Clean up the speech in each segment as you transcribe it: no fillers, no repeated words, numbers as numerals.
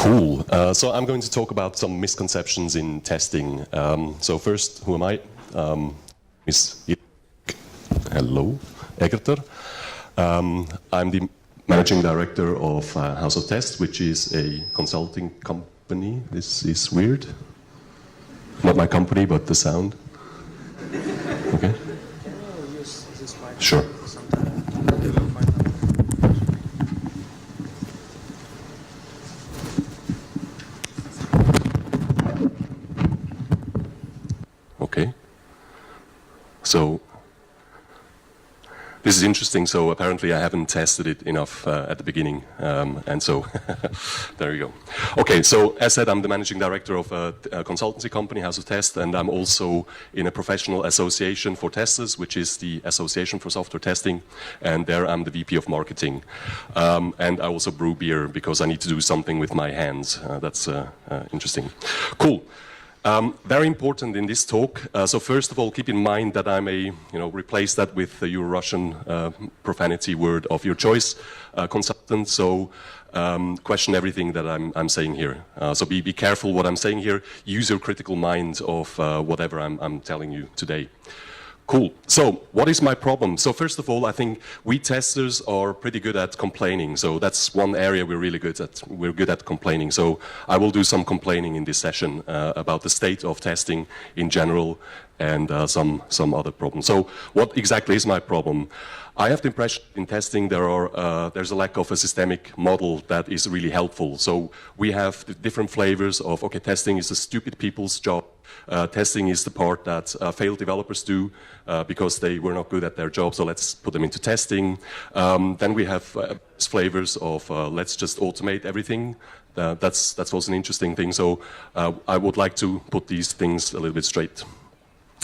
Cool. So I'm going to talk about some misconceptions in testing. So first, who am I? Miss Hello, Aegerter. I'm the managing director of House of Test, which is a consulting company. This is weird. Not my company, but the sound. Okay. Sure. Okay. So this is interesting. So apparently I haven't tested it enough at the beginning, and so there you go. Okay, so as said, I'm the managing director of a consultancy company, House of Test, and I'm also in a professional association for testers, which is the Association for Software Testing, and there I'm the VP of Marketing. And I also brew beer because I need to do something with my hands. That's interesting. Cool. Very important in this talk. So first of all, keep in mind that I may, replace that with your Russian profanity word of your choice, consultant. So question everything that I'm saying here. So be careful what I'm saying here. Use your critical mind of whatever I'm telling you today. Cool. So what is my problem? So first of all, I think we testers are pretty good at complaining. So that's one area we're really good at. We're good at complaining. So I will do some complaining in this session about the state of testing in general and some other problems. So what exactly is my problem? I have the impression in testing there's a lack of a systemic model that is really helpful. So we have the different flavors of, okay, testing is the stupid people's job. Testing is the part that failed developers do because they were not good at their job, so let's put them into testing. Then we have flavors of let's just automate everything. That's also an interesting thing. So I would like to put these things a little bit straight.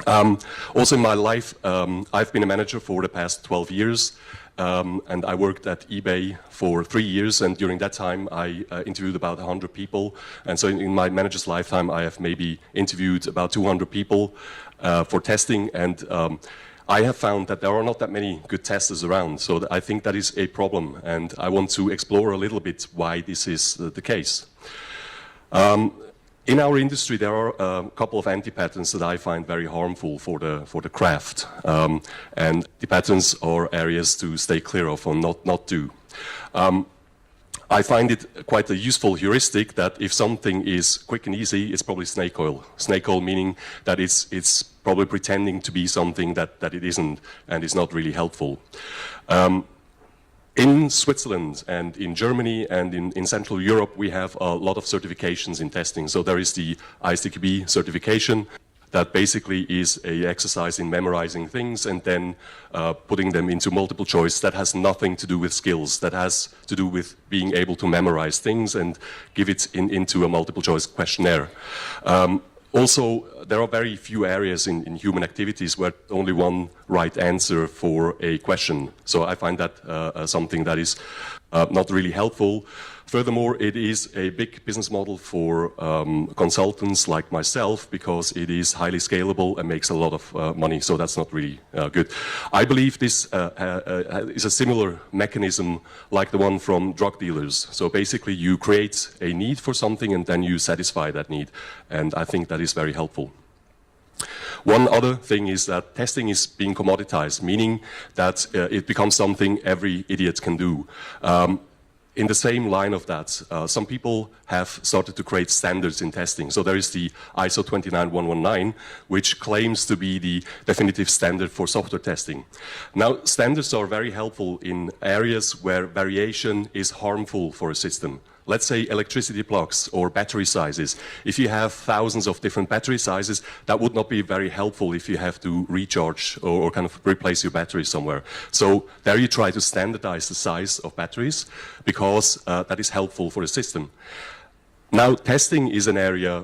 Also in my life, I've been a manager for the past 12 years. And I worked at eBay for 3 years, and during that time I interviewed about 100 people. And so in my manager's lifetime I have maybe interviewed about 200 people for testing, and I have found that there are not that many good testers around. So I think that is a problem, and I want to explore a little bit why this is the case. In our industry, there are a couple of anti-patterns that I find very harmful for the craft, and anti-patterns are areas to stay clear of or not do. I find it quite a useful heuristic that if something is quick and easy, it's probably snake oil. Snake oil meaning that it's probably pretending to be something that it isn't, and is not really helpful. In Switzerland and in Germany and in Central Europe, we have a lot of certifications in testing. So there is the ISTQB certification that basically is an exercise in memorizing things and then putting them into multiple choice. That has nothing to do with skills. That has to do with being able to memorize things and give it into a multiple choice questionnaire. Also, there are very few areas in human activities where only one right answer for a question. So I find that something that is not really helpful. Furthermore, it is a big business model for consultants like myself because it is highly scalable and makes a lot of money. So that's not really good. I believe this is a similar mechanism like the one from drug dealers. So basically you create a need for something and then you satisfy that need. And I think that is very helpful. One other thing is that testing is being commoditized, meaning that it becomes something every idiot can do. In the same line of that, some people have started to create standards in testing. So there is the ISO 29119, which claims to be the definitive standard for software testing. Now, standards are very helpful in areas where variation is harmful for a system. Let's say electricity plugs or battery sizes. If you have thousands of different battery sizes, that would not be very helpful if you have to recharge or kind of replace your battery somewhere. So there you try to standardize the size of batteries because that is helpful for the system. Now, testing is an area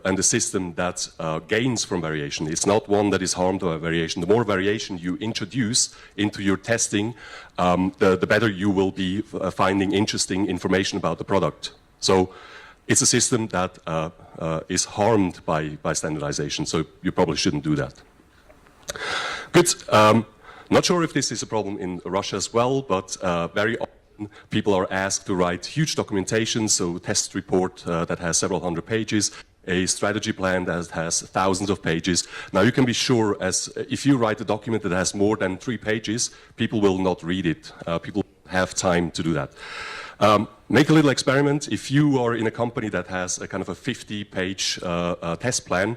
and a system that gains from variation. It's not one that is harmed by variation. The more variation you introduce into your testing, the better you will be finding interesting information about the product. So it's a system that is harmed by standardization, so you probably shouldn't do that. Good. Not sure if this is a problem in Russia as well, but very often people are asked to write huge documentation, so test report that has several hundred pages, a strategy plan that has thousands of pages. Now you can be sure, as if you write a document that has more than 3 pages, people will not read it. People have time to do that. Make a little experiment. If you are in a company that has a kind of a 50-page test plan,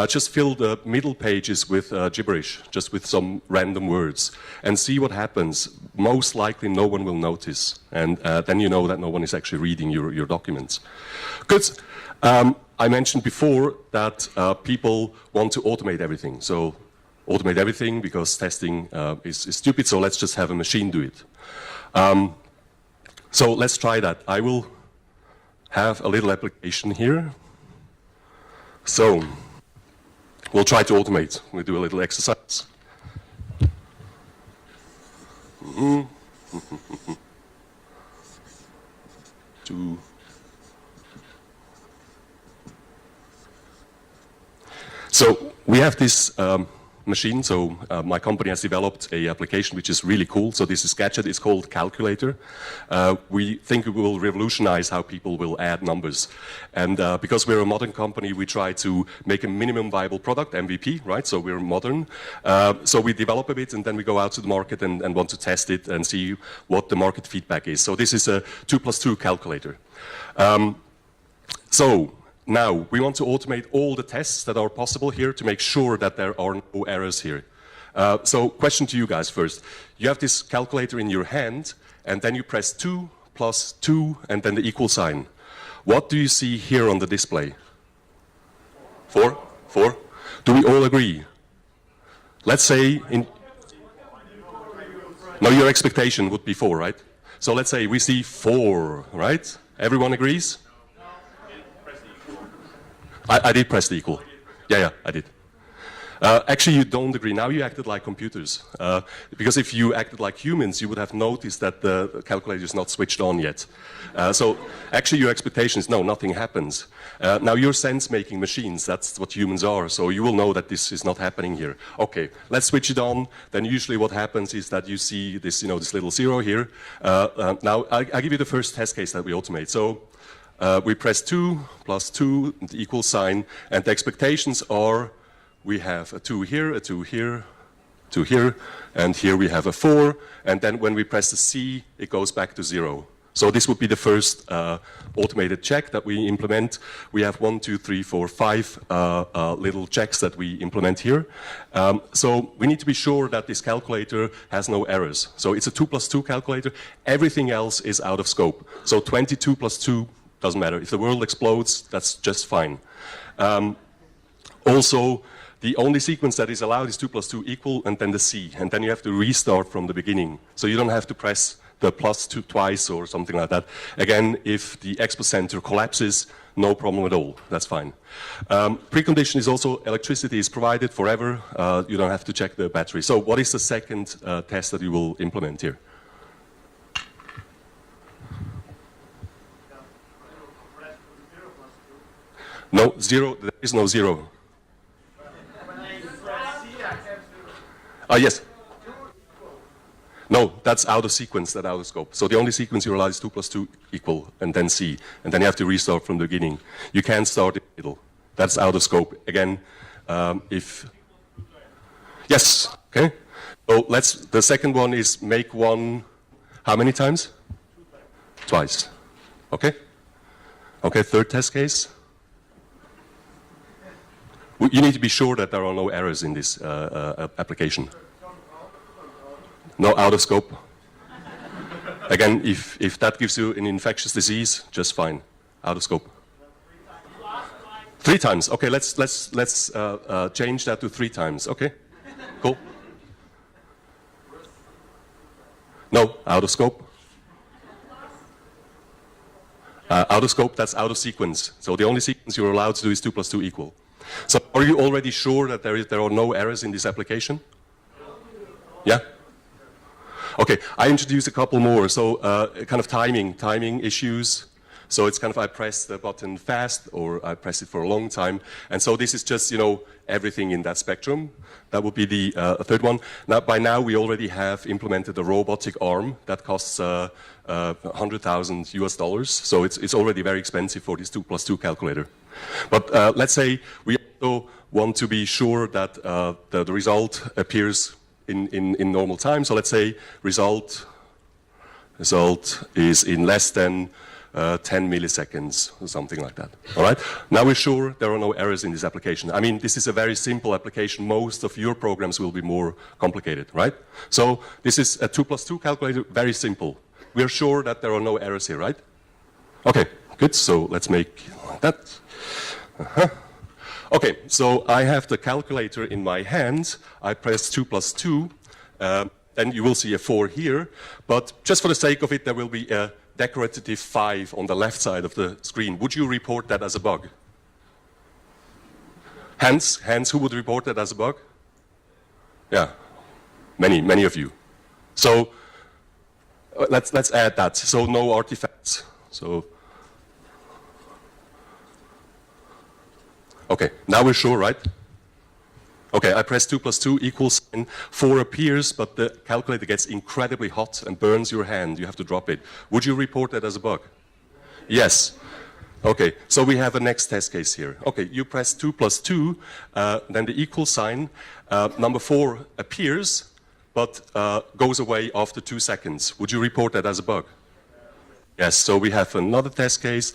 just fill the middle pages with gibberish, just with some random words, and see what happens. Most likely no one will notice, and then you know that no one is actually reading your documents. Good. I mentioned before that people want to automate everything. So automate everything because testing is stupid, so let's just have a machine do it. So let's try that. I will have a little application here. So we'll try to automate. We'll do a little exercise. So we have this machine. So my company has developed an application which is really cool. So this is gadget. It's called Calculator. We think it will revolutionize how people will add numbers. And because we're a modern company, we try to make a minimum viable product, MVP, right? So we're modern. So we develop a bit and then we go out to the market and want to test it and see what the market feedback is. So this is a 2+2 calculator. So now, we want to automate all the tests that are possible here to make sure that there are no errors here. So, question to you guys first. You have this calculator in your hand, and then you press 2 + 2, and then the equal sign. What do you see here on the display? 4? 4? Do we all agree? Let's say, no, your expectation would be 4, right? So let's say we see 4, right? Everyone agrees? I did press the equal. Yeah, I did. Actually, you don't agree. Now you acted like computers. Because if you acted like humans, you would have noticed that the calculator is not switched on yet. So actually your expectation is, no, nothing happens. Now you're sense-making machines. That's what humans are. So you will know that this is not happening here. Okay, let's switch it on. Then usually what happens is that you see this, this little 0 here. Now I give you the first test case that we automate. So we press 2 + 2, the equal sign, and the expectations are we have a 2 here, a 2 here, 2 here, and here we have a 4, and then when we press the C, it goes back to 0. So this would be the first automated check that we implement. We have 1, 2, 3, 4, 5 little checks that we implement here. So we need to be sure that this calculator has no errors. So it's a 2+2 calculator. Everything else is out of scope. So 22 + 2 doesn't matter. If the world explodes, that's just fine. Also, the only sequence that is allowed is 2 + 2 equal, and then the C. And then you have to restart from the beginning. So you don't have to press the +2 twice or something like that. Again, if the expo center collapses, no problem at all. That's fine. Precondition is also electricity is provided forever. You don't have to check the battery. So what is the second test that you will implement here? No, 0, there is no 0. Yes. No, that's out of sequence, that's out of scope. So the only sequence you're allowed is 2 + 2 equal, and then C. And then you have to restart from the beginning. You can't start in the middle. That's out of scope. Again, if... Yes, okay. So the second one is make one, how many times? Twice. Okay. Okay, third test case. You need to be sure that there are no errors in this application. No, out of scope. Again, if that gives you an infectious disease, just fine. Out of scope. 3 times. Okay, let's change that to 3 times. Okay, cool. No, out of scope. Out of scope, that's out of sequence. So the only sequence you're allowed to do is 2 + 2 equal. So are you already sure that there are no errors in this application? Yeah? Okay, I introduced a couple more. So kind of timing issues. So it's kind of I press the button fast or I press it for a long time. And so this is just, you know, everything in that spectrum. That would be the third one. Now, by now, we already have implemented a robotic arm that costs $100,000 US. So it's already very expensive for this 2+2 calculator. But let's say we also want to be sure that the result appears in normal time. So let's say result is in less than 10 milliseconds or something like that. All right. Now we're sure there are no errors in this application. I mean, this is a very simple application. Most of your programs will be more complicated, right? So this is a 2+2 calculator, very simple. We're sure that there are no errors here, right? Okay, good. So let's make that. Okay, so I have the calculator in my hand. I press 2+2. Then you will see a 4 here. But just for the sake of it, there will be a decorative 5 on the left side of the screen. Would you report that as a bug? Hands, who would report that as a bug? Yeah, many of you. So let's add that. So no artifacts. So okay, now we're sure, right? Okay, I press 2+2 equals sign. 4 appears, but the calculator gets incredibly hot and burns your hand. You have to drop it. Would you report that as a bug? Yes. Okay, so we have a next test case here. Okay, you press 2+2, then the equal sign. Number 4 appears, but goes away after 2 seconds. Would you report that as a bug? Yes, so we have another test case.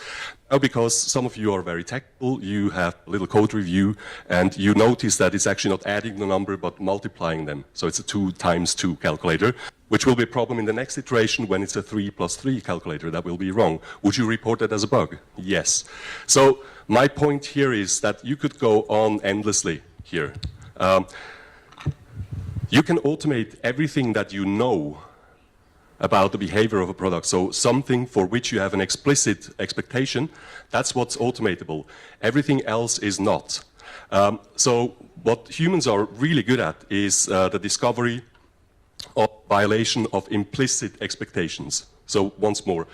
Now, because some of you are very technical, you have a little code review, and you notice that it's actually not adding the number, but multiplying them. So it's a 2 times 2 calculator, which will be a problem in the next iteration when it's a 3+3 calculator. That will be wrong. Would you report that as a bug? Yes. So my point here is that you could go on endlessly here. You can automate everything that you know about the behavior of a product. So something for which you have an explicit expectation, that's what's automatable. Everything else is not. So what humans are really good at is the discovery of violation of implicit expectations. So once more,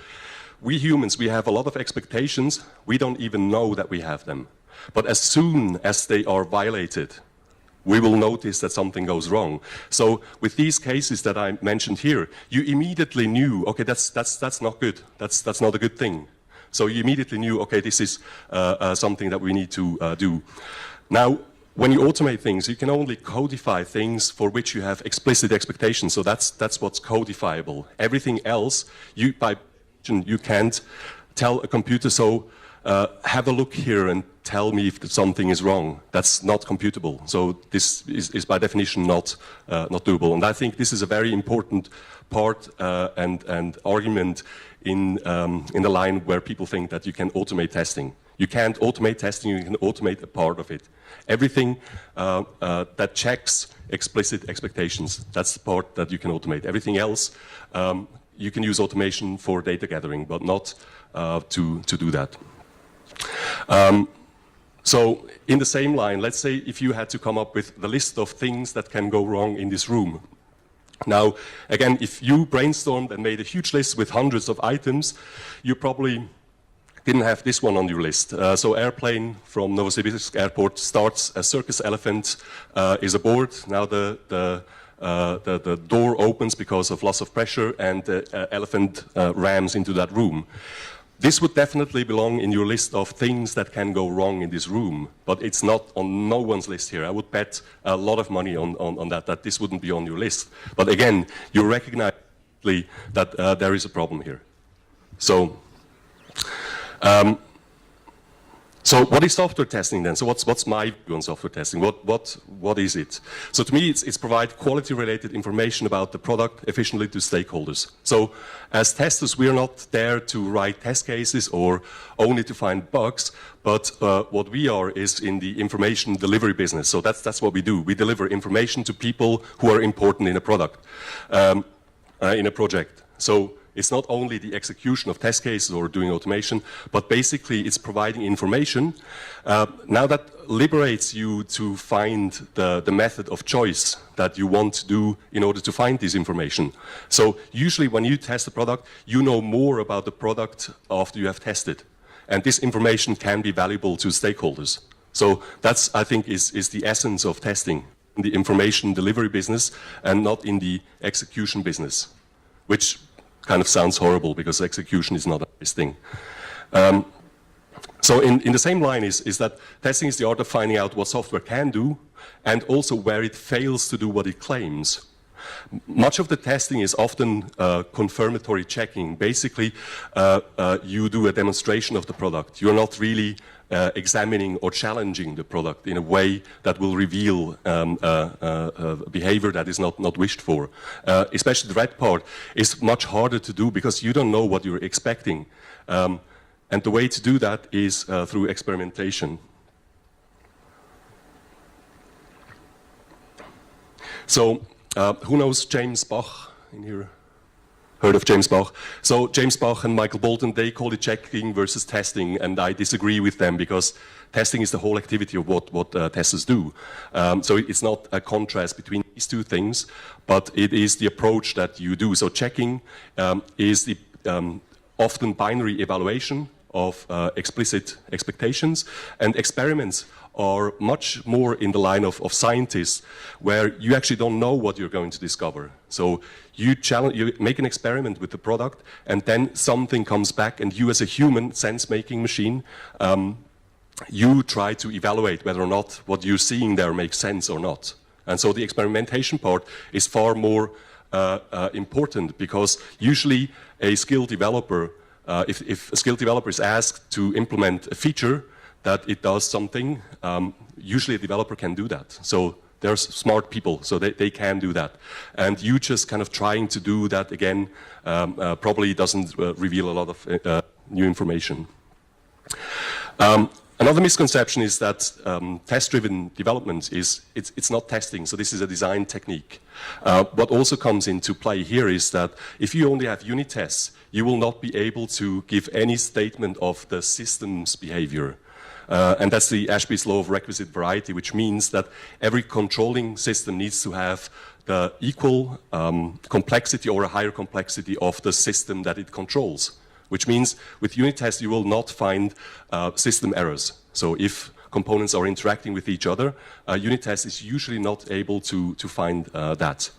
we humans, we have a lot of expectations. We don't even know that we have them. But as soon as they are violated, we will notice that something goes wrong. So with these cases that I mentioned here, you immediately knew, okay, that's not good. That's not a good thing. So you immediately knew, okay, this is something that we need to do. Now, when you automate things, you can only codify things for which you have explicit expectations. So that's what's codifiable. Everything else, you can't tell a computer, so have a look here and tell me if something is wrong. That's not computable. So this is by definition not doable. And I think this is a very important part and argument in the line where people think that you can automate testing. You can't automate testing, you can automate a part of it. Everything that checks explicit expectations, that's the part that you can automate. Everything else, you can use automation for data gathering, but not to do that. So in the same line, let's say if you had to come up with the list of things that can go wrong in this room. Now, again, if you brainstormed and made a huge list with hundreds of items, you probably didn't have this one on your list. So airplane from Novosibirsk airport starts, a circus elephant is aboard. Now the door opens because of loss of pressure and the elephant rams into that room. This would definitely belong in your list of things that can go wrong in this room, but it's not on no one's list here. I would bet a lot of money on that this wouldn't be on your list. But again, you recognize that there is a problem here. So, so what is software testing then? So what's my view on software testing? What is it? So to me, it's provide quality-related information about the product efficiently to stakeholders. So as testers, we are not there to write test cases or only to find bugs, but what we are is in the information delivery business. So that's what we do. We deliver information to people who are important in a product, in a project. So it's not only the execution of test cases or doing automation, but basically it's providing information. Now that liberates you to find the method of choice that you want to do in order to find this information. So usually when you test a product, you know more about the product after you have tested. And this information can be valuable to stakeholders. So that's, I think, is the essence of testing in the information delivery business and not in the execution business, which kind of sounds horrible because execution is not a nice thing. So in the same line is that testing is the art of finding out what software can do and also where it fails to do what it claims. Much of the testing is often confirmatory checking. Basically, you do a demonstration of the product. You're not really examining or challenging the product in a way that will reveal behavior that is not wished for. Especially the red part is much harder to do because you don't know what you're expecting. And the way to do that is through experimentation. So, who knows James Bach in here? Heard of James Bach? So James Bach and Michael Bolton, they call it checking versus testing, and I disagree with them because testing is the whole activity of what testers do. So it's not a contrast between these two things, but it is the approach that you do. So checking is the often binary evaluation of explicit expectations, and experiments are much more in the line of scientists, where you actually don't know what you're going to discover. So you make an experiment with the product, and then something comes back, and you as a human sense-making machine, you try to evaluate whether or not what you're seeing there makes sense or not. And so the experimentation part is far more important, because usually a skilled developer, if a skilled developer is asked to implement a feature that it does something, usually a developer can do that. So they're smart people, so they can do that. And you just kind of trying to do that again probably doesn't reveal a lot of new information. Another misconception is that test-driven development it's not testing, so this is a design technique. What also comes into play here is that if you only have unit tests, you will not be able to give any statement of the system's behavior. And that's the Ashby's law of requisite variety, which means that every controlling system needs to have the equal complexity or a higher complexity of the system that it controls. Which means with unit tests you will not find system errors. So if components are interacting with each other, unit test is usually not able to find that.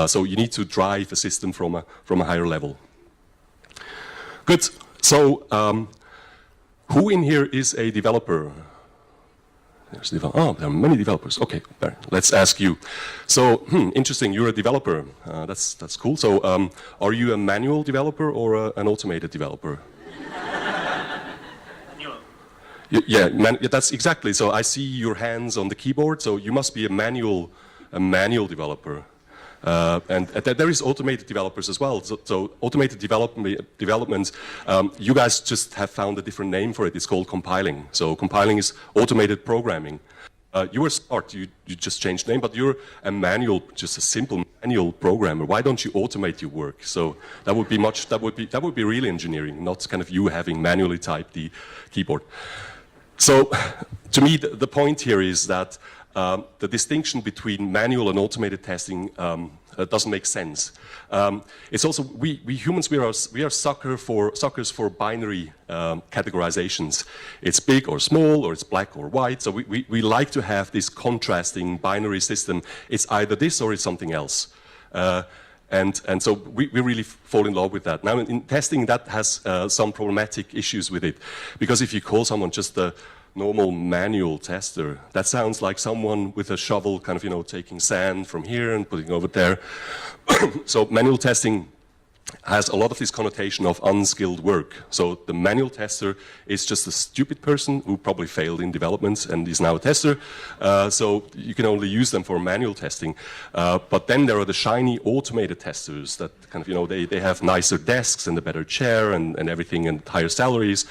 So you need to drive a system from a higher level. Good. So who in here is a developer? Oh, there are many developers. Okay, let's ask you. So, interesting. You're a developer. That's cool. So, are you a manual developer or an automated developer? Manual. Yeah, that's exactly. So, I see your hands on the keyboard. So, you must be a manual developer. And there is automated developers as well. So automated development, you guys just have found a different name for it. It's called compiling. So compiling is automated programming. You were smart. You just changed name, but you're a manual, just a simple manual programmer. Why don't you automate your work? So that would be real engineering, not kind of you having manually typed the keyboard. So to me, the point here is that the distinction between manual and automated testing doesn't make sense. It's also we humans we are suckers for binary categorizations. It's big or small, or it's black or white. So we like to have this contrasting binary system. It's either this or it's something else. And so we really fall in love with that. Now in testing, that has some problematic issues with it, because if you call someone just a normal manual tester, that sounds like someone with a shovel kind of, taking sand from here and putting it over there. So manual testing has a lot of this connotation of unskilled work. So the manual tester is just a stupid person who probably failed in development and is now a tester. So you can only use them for manual testing. But then there are the shiny automated testers that kind of, they have nicer desks and a better chair and everything and higher salaries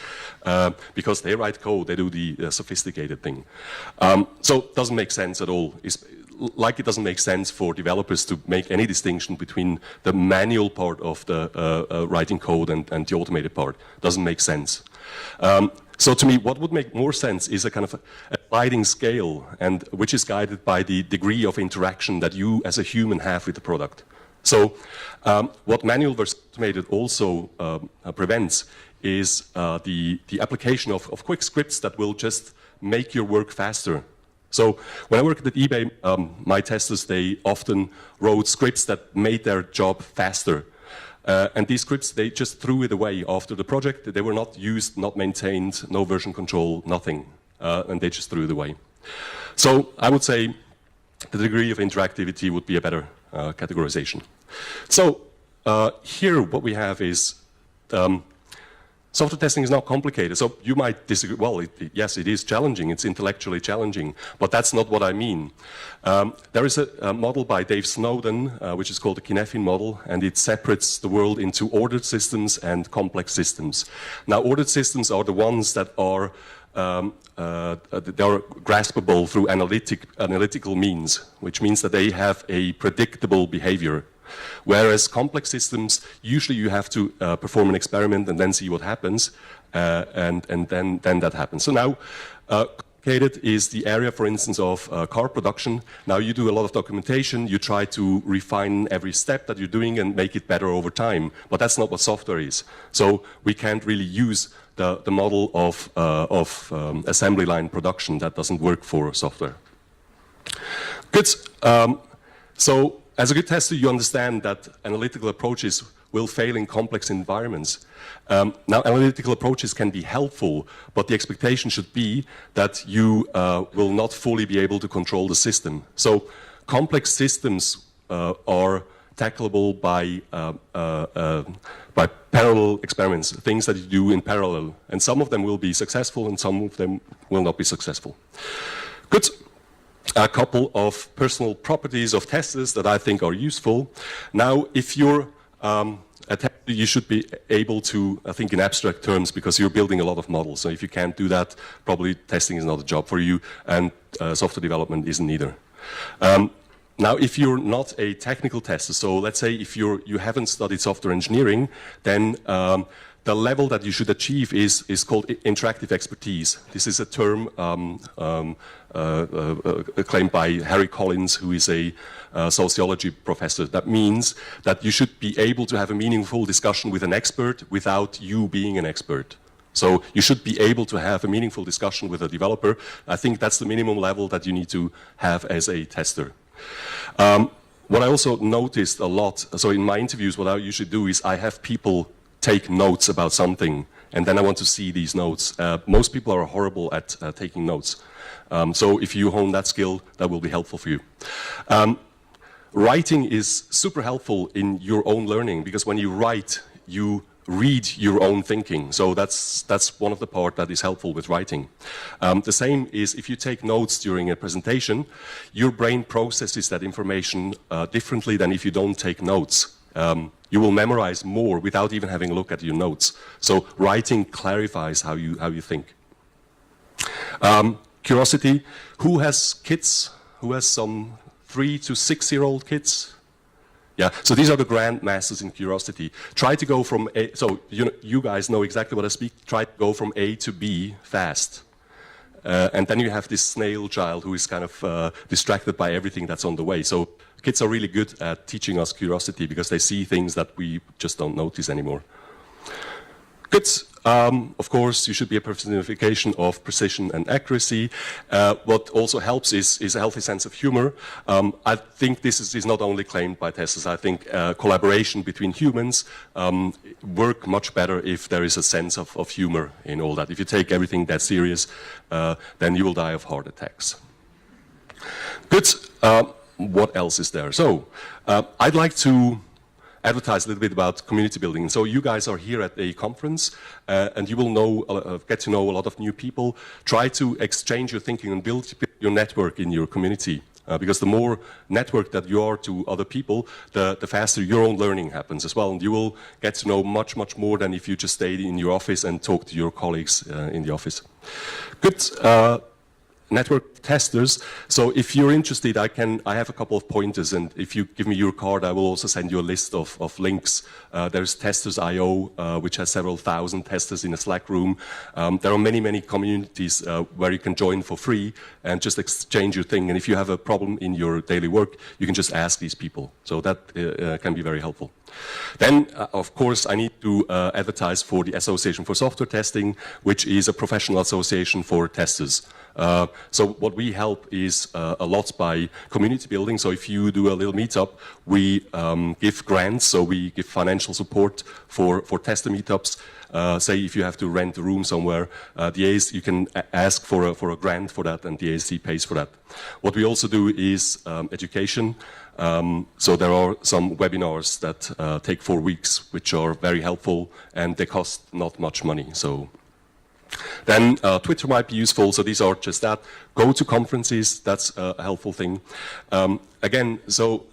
because they write code, they do the sophisticated thing. So it doesn't make sense at all. Like it doesn't make sense for developers to make any distinction between the manual part of the writing code and the automated part. Doesn't make sense. So to me, what would make more sense is a kind of a sliding scale, and which is guided by the degree of interaction that you as a human have with the product. So what manual versus automated also prevents is the application of quick scripts that will just make your work faster. So when I worked at eBay, my testers, they often wrote scripts that made their job faster. And these scripts, they just threw it away after the project. They were not used, not maintained, no version control, nothing. And they just threw it away. So I would say the degree of interactivity would be a better categorization. So here what we have is software testing is not complicated. So you might disagree. Well, yes, it is challenging. It's intellectually challenging. But that's not what I mean. There is a model by Dave Snowden, which is called the Kinefin model, and it separates the world into ordered systems and complex systems. Now, ordered systems are the ones that are they are graspable through analytical means, which means that they have a predictable behavior. Whereas complex systems, usually you have to perform an experiment and then see what happens, and then that happens. So now, complicated is the area, for instance, of car production. Now you do a lot of documentation, you try to refine every step that you're doing and make it better over time, but that's not what software is. So we can't really use the model of assembly line production. That doesn't work for software. Good. So as a good tester, you understand that analytical approaches will fail in complex environments. Now, analytical approaches can be helpful, but the expectation should be that you will not fully be able to control the system. So complex systems are tackleable by parallel experiments, things that you do in parallel. And some of them will be successful and some of them will not be successful. Good. A couple of personal properties of testers that I think are useful. Now, if you're a tester, you should be able to think in abstract terms because you're building a lot of models. So if you can't do that, probably testing is not a job for you, and software development isn't either. Now, if you're not a technical tester, so let's say if you haven't studied software engineering, then the level that you should achieve is called interactive expertise. This is a term claimed by Harry Collins, who is a sociology professor. That means that you should be able to have a meaningful discussion with an expert without you being an expert. So you should be able to have a meaningful discussion with a developer. I think that's the minimum level that you need to have as a tester. What I also noticed a lot, so in my interviews, what I usually do is I have people take notes about something, and then I want to see these notes. Most people are horrible at taking notes. So if you hone that skill, that will be helpful for you. Writing is super helpful in your own learning, because when you write, you read your own thinking. So that's one of the part that is helpful with writing. The same is if you take notes during a presentation, your brain processes that information differently than if you don't take notes. You will memorize more without even having a look at your notes. So writing clarifies how you think. Curiosity. Who has kids? Who has some 3 to 6-year-old kids? Yeah, so these are the grandmasters in curiosity. Try to go from A, so you guys know exactly what I speak, try to go from A to B fast. And then you have this snail child who is kind of distracted by everything that's on the way. So kids are really good at teaching us curiosity because they see things that we just don't notice anymore. Good. Of course, you should be a personification of precision and accuracy. What also helps is a healthy sense of humor. I think this is not only claimed by testers. I think collaboration between humans work much better if there is a sense of humor in all that. If you take everything that serious, then you will die of heart attacks. Good. What else is there? So I'd like to advertise a little bit about community building. So you guys are here at a conference, and you will get to know a lot of new people. Try to exchange your thinking and build your network in your community. Because the more network that you are to other people, the faster your own learning happens as well. And you will get to know much, much more than if you just stayed in your office and talked to your colleagues in the office. Good. Network testers. So if you're interested, I have a couple of pointers, and if you give me your card, I will also send you a list of links. There's Testers.io, which has several thousand testers in a Slack room. There are many communities where you can join for free and just exchange your thing. And if you have a problem in your daily work, you can just ask these people. So that can be very helpful. Then, of course, I need to advertise for the Association for Software Testing, which is a professional association for testers. So what we help is a lot by community building. So if you do a little meetup, we give grants, so we give financial support for tester meetups. Say if you have to rent a room somewhere, you can ask for a grant for that, and the ASC pays for that. What we also do is education. So there are some webinars that take 4 weeks, which are very helpful, and they cost not much money. So then Twitter might be useful. So these are just that. Go to conferences. That's a helpful thing. Again, so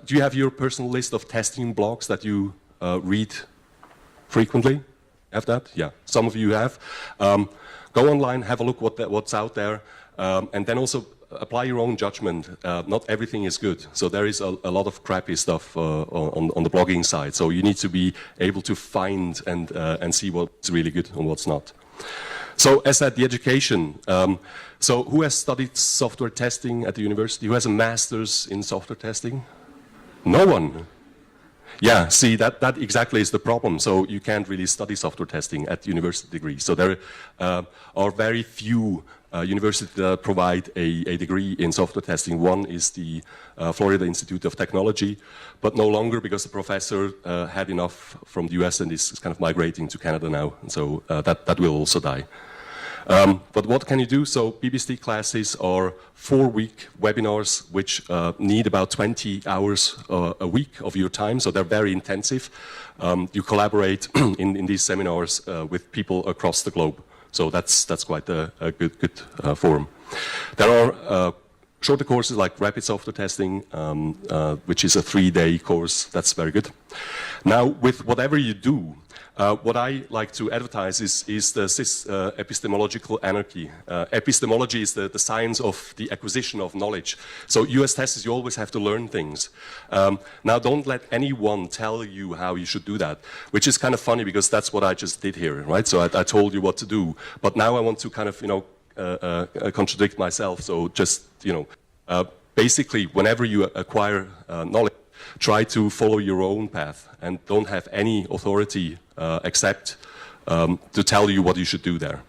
do you have your personal list of testing blogs that you read frequently? Have that? Yeah, some of you have. Go online, have a look what's out there, and then also apply your own judgment. Not everything is good. So there is a lot of crappy stuff on the blogging side. So you need to be able to find and see what's really good and what's not. So as said, the education. So who has studied software testing at the university? Who has a master's in software testing? No one. Yeah, see, that exactly is the problem. So you can't really study software testing at university degree. So there are very few universities that provide a degree in software testing. One is the Florida Institute of Technology, but no longer, because the professor had enough from the US and is kind of migrating to Canada now. And so that will also die. But what can you do? So BBST classes are 4-week webinars which need about 20 hours a week of your time, so they're very intensive. You collaborate in these seminars with people across the globe, so that's quite a good forum. There are shorter courses like Rapid Software Testing, which is a 3-day course. That's very good. Now, with whatever you do, what I like to advertise is the epistemological anarchy. Epistemology is the science of the acquisition of knowledge. So you as testers, you always have to learn things. Now, don't let anyone tell you how you should do that, which is kind of funny because that's what I just did here, right? So I told you what to do, but now I want to kind of, contradict myself. So just, basically, whenever you acquire knowledge, try to follow your own path and don't have any authority except to tell you what you should do there.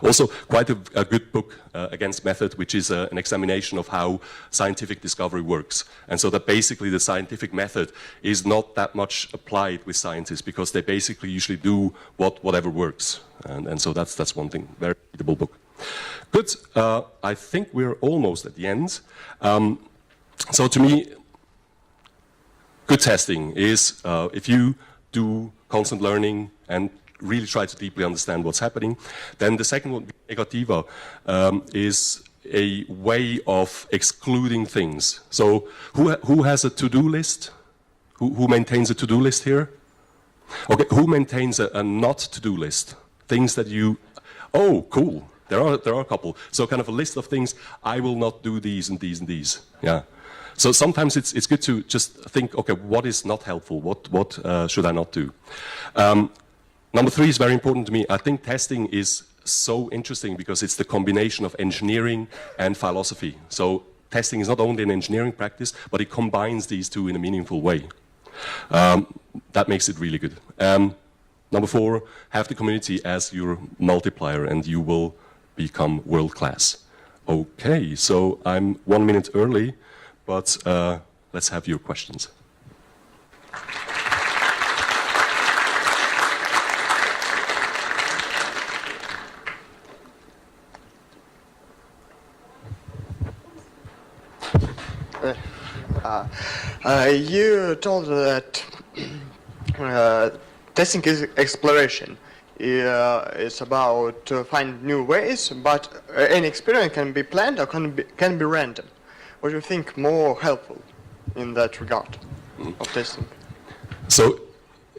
Also, quite a good book, Against Method, which is an examination of how scientific discovery works. And so that basically the scientific method is not that much applied with scientists because they basically usually do whatever works. And so that's one thing, very readable book. Good, I think we're almost at the end. So to me, good testing is if you do constant learning and really try to deeply understand what's happening. Then the second one, negativa, is a way of excluding things. So who has a to-do list? Who maintains a to-do list here? Okay, who maintains a not to-do list? Things that you, oh, cool. There are a couple. So kind of a list of things, I will not do these and these and these. Yeah. So sometimes it's good to just think, okay, what is not helpful? What should I not do? Number 3 is very important to me. I think testing is so interesting because it's the combination of engineering and philosophy. So testing is not only an engineering practice, but it combines these two in a meaningful way. That makes it really good. Number 4, have the community as your multiplier and you will become world-class. Okay, so I'm 1 minute early, but let's have your questions. You told that testing is exploration. It's about to find new ways, but any experiment can be planned or can be random. What do you think more helpful in that regard of testing? So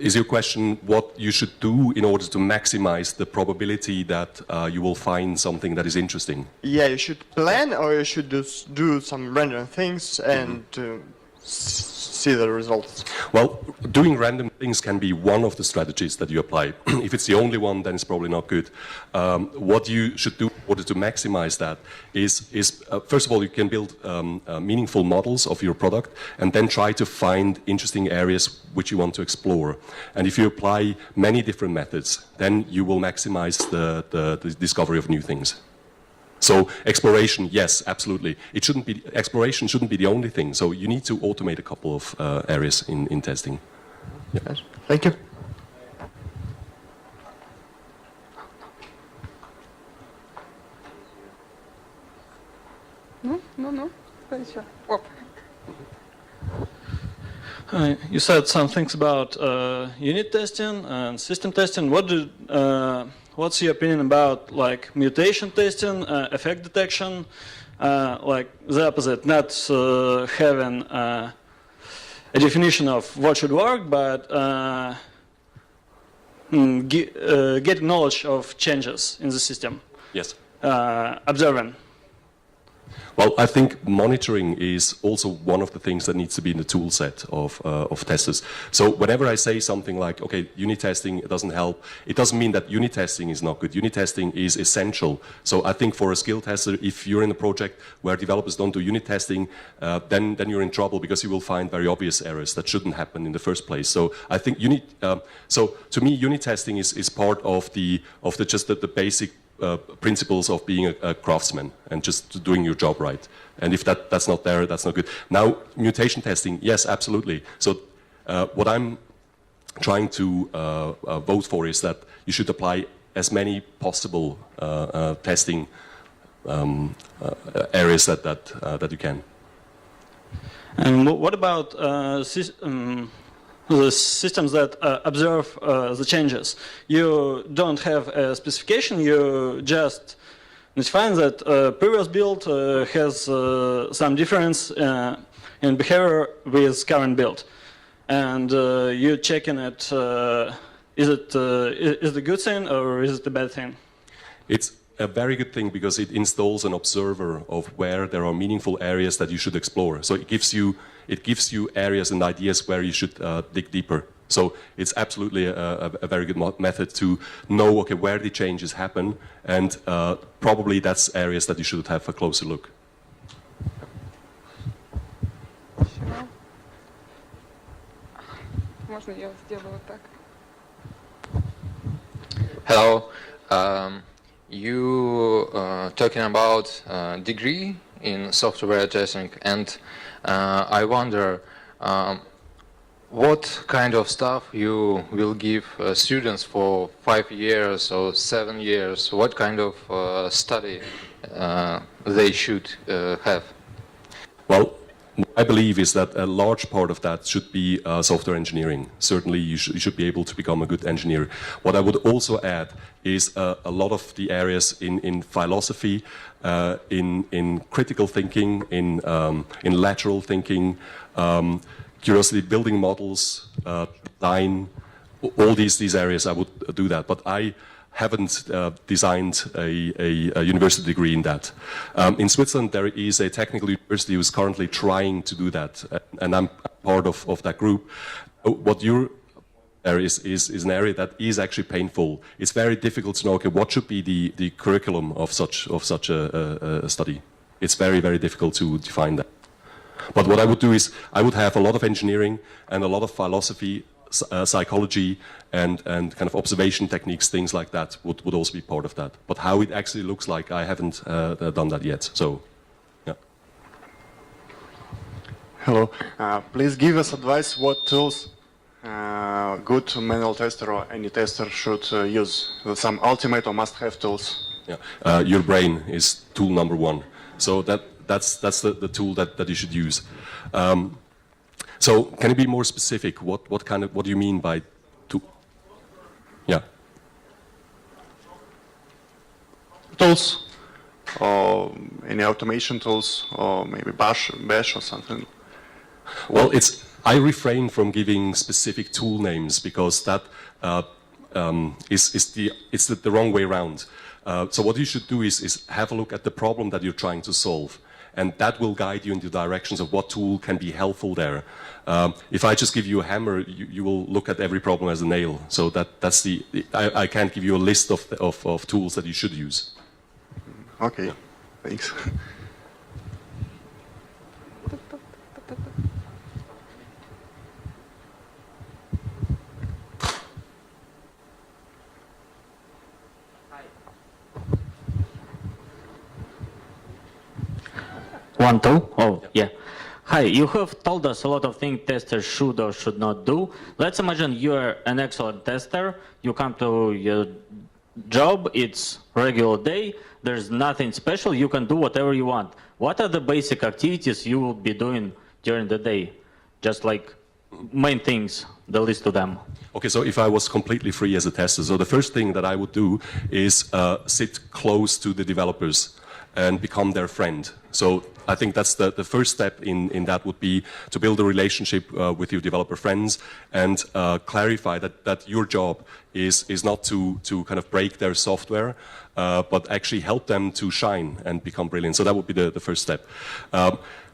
Is your question what you should do in order to maximize the probability that you will find something that is interesting? Yeah, you should plan, or you should just do some random things and see the results. Well, doing random things can be one of the strategies that you apply. If it's the only one, then it's probably not good. What you should do in order to maximize that is first of all, you can build meaningful models of your product and then try to find interesting areas which you want to explore. And if you apply many different methods, then you will maximize the discovery of new things. So exploration, yes, absolutely. Exploration shouldn't be the only thing. So you need to automate a couple of areas in testing. Yeah. Yes. Thank you. No. You said some things about unit testing and system testing. What's your opinion about like mutation testing, effect detection, like the opposite, not having a definition of what should work, but getting knowledge of changes in the system? Yes. Observing. Well, I think monitoring is also one of the things that needs to be in the tool set of testers. So whenever I say something like, okay, unit testing, it doesn't help, it doesn't mean that unit testing is not good. Unit testing is essential. So I think for a skill tester, if you're in a project where developers don't do unit testing, then you're in trouble because you will find very obvious errors that shouldn't happen in the first place. So I think so to me, unit testing is part of the basic principles of being a craftsman and just doing your job right. And if that's not there, that's not good. Now, mutation testing, yes, absolutely. So what I'm trying to vote for is that you should apply as many possible testing areas that you can. And what about the systems that observe the changes? You don't have a specification, you just define that previous build has some difference in behavior with current build. And you're checking it, is it a good thing or is it a bad thing? It's a very good thing because it installs an observer of where there are meaningful areas that you should explore. So it gives you areas and ideas where you should dig deeper. So it's absolutely a very good method to know, okay, where the changes happen, and probably that's areas that you should have a closer look. Можно я сделаю так? Hello. You talking about degree in software testing, and I wonder what kind of stuff you will give students for 5 years or 7 years. What kind of study they should have? Well, what I believe is that a large part of that should be software engineering. Certainly you should be able to become a good engineer. What I would also add is a lot of the areas in philosophy, in critical thinking, in lateral thinking, curiosity, building models, design, all these areas I would do that. But I haven't designed a university degree in that. In Switzerland, there is a technical university who is currently trying to do that, and I'm part of that group. What there is an area that is actually painful. It's very difficult to know, okay, what should be the curriculum of such a study. It's very, very difficult to define that. But what I would do is, I would have a lot of engineering and a lot of philosophy, psychology, and kind of observation techniques, things like that would also be part of that. But how it actually looks like, I haven't done that yet. So, yeah. Hello. Please give us advice what tools good manual tester or any tester should use. Some ultimate or must-have tools. Yeah. Your brain is tool number one. So that's the tool that you should use. So can you be more specific? What do you mean by tool? Yeah. Tools, or any automation tools, or maybe Bash or something. Well, it's I refrain from giving specific tool names because that is the wrong way around. So what you should do is have a look at the problem that you're trying to solve, and that will guide you in the directions of what tool can be helpful there. If I just give you a hammer, you will look at every problem as a nail. So that's I can't give you a list of tools that you should use. Okay, thanks. One, two? Oh, yeah. Hi, you have told us a lot of things testers should or should not do. Let's imagine you're an excellent tester. You come to your job, it's regular day, there's nothing special, you can do whatever you want. What are the basic activities you will be doing during the day? Just like main things, the list of them. Okay, so if I was completely free as a tester, so the first thing that I would do is sit close to the developers and become their friend. So I think that's the first step in that would be to build a relationship with your developer friends and clarify that your job is not to kind of break their software, but actually help them to shine and become brilliant. So that would be the first step.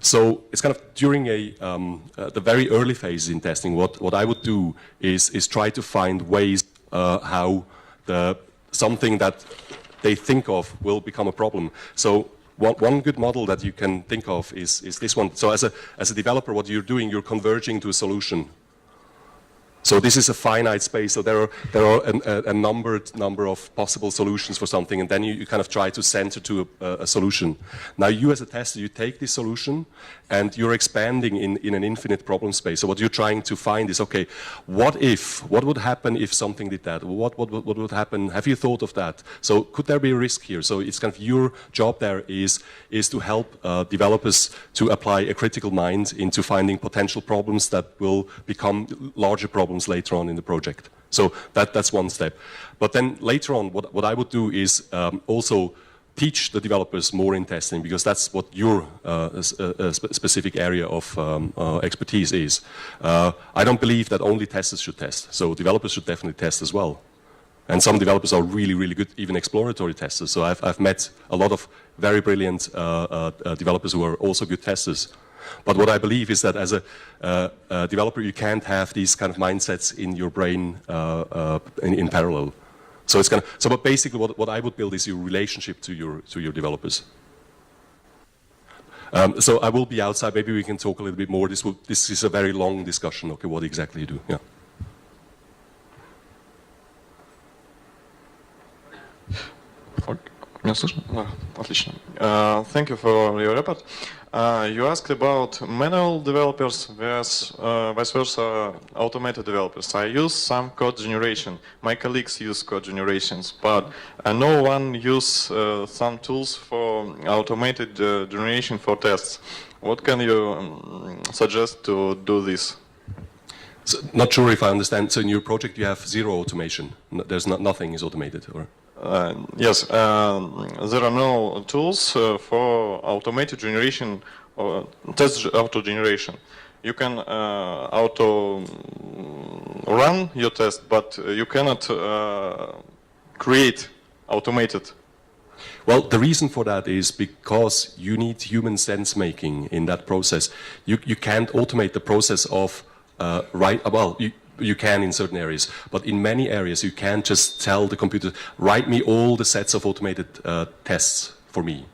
So it's kind of during the very early phase in testing, what I would do is try to find ways how something that they think of will become a problem. So one good model that you can think of is this one. So as a developer, what you're doing, you're converging to a solution. So this is a finite space, so there are a number of possible solutions for something, and then you kind of try to center to a solution. Now you as a tester, you take this solution and you're expanding in an infinite problem space. So what you're trying to find is, okay, what would happen if something did that? What would happen? Have you thought of that? So could there be a risk here? So it's kind of your job there is to help developers to apply a critical mind into finding potential problems that will become larger problems later on in the project. So that's one step. But then later on, what I would do is also teach the developers more in testing, because that's what your specific area of expertise is. I don't believe that only testers should test. So developers should definitely test as well. And some developers are really, really good, even exploratory testers. So I've met a lot of very brilliant developers who are also good testers. But what I believe is that as a developer, you can't have these kind of mindsets in your brain in parallel. So it's kind of, but basically what I would build is your relationship to your developers. So I will be outside. Maybe we can talk a little bit more. This is a very long discussion. Okay, what exactly you do? Yeah. Меня слышно? Да, отлично. Thank you for your report. You asked about manual developers versus vice versa automated developers. I use some code generation. My colleagues use code generations, but no one use some tools for automated generation for tests. What can you suggest to do this? So, not sure if I understand. So in your project you have zero automation. There's nothing is automated, or? Yes, there are no tools for automated generation or test auto generation. You can auto run your test, but you cannot create automated. Well, the reason for that is because you need human sense making in that process. You can't automate the process of you can in certain areas, but in many areas you can't just tell the computer, write me all the sets of automated tests for me.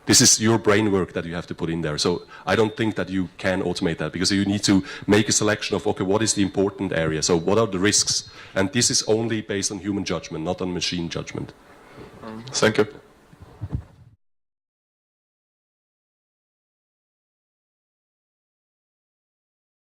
This is your brain work that you have to put in there. So I don't think that you can automate that, because you need to make a selection of, okay, what is the important area? So what are the risks? And this is only based on human judgment, not on machine judgment. Thank you.